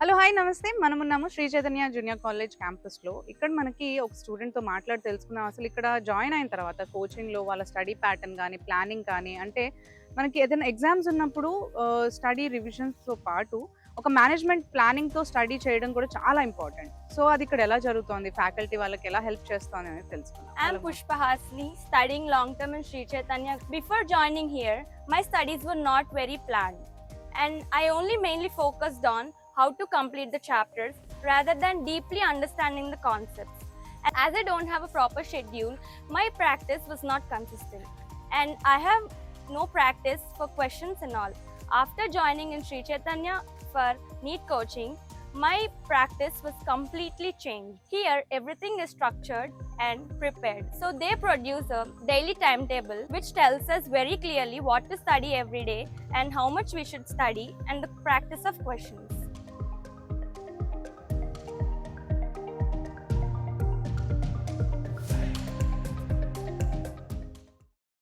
Hello hi నమస్తే. మనమున్నాము Shri Chaitanya junior college క్యాంపస్‌లో. ఇక్కడ మనకి ఒక స్టూడెంట్‌తో మాట్లాడి తెలుసుకుందాం. అసలు ఇక్కడ జాయిన్ అయిన తర్వాత కోచింగ్‌లో వాళ్ళ స్టడీ ప్యాటర్న్ గానీ, ప్లానింగ్ కానీ అంటే మనకి ఏదైనా ఎగ్జామ్స్ ఉన్నప్పుడు స్టడీ రివిజన్స్‌తో పాటు ఒక మేనేజ్‌మెంట్ ప్లానింగ్‌తో స్టడీ చేయడం కూడా చాలా ఇంపార్టెంట్. సో అది ఇక్కడ ఎలా జరుగుతోంది? ఫ్యాకల్టీ వాళ్ళకి ఎలా హెల్ప్ చేస్తోంది అనేది తెలుసుకుందాం. I'm Pushpa Hasni, studying long term in Sri Chaitanya. Before joining here, my studies were not very planned, and I only mainly focused on how to complete the chapters rather than deeply understanding the concepts. And as I don't have a proper schedule, my practice was not consistent, and I have no practice for questions and all. After joining in Sri Chaitanya for NEET coaching, my practice was completely changed. Here, everything is structured and prepared. So they produce a daily timetable which tells us very clearly what to study every day and how much we should study and the practice of questions.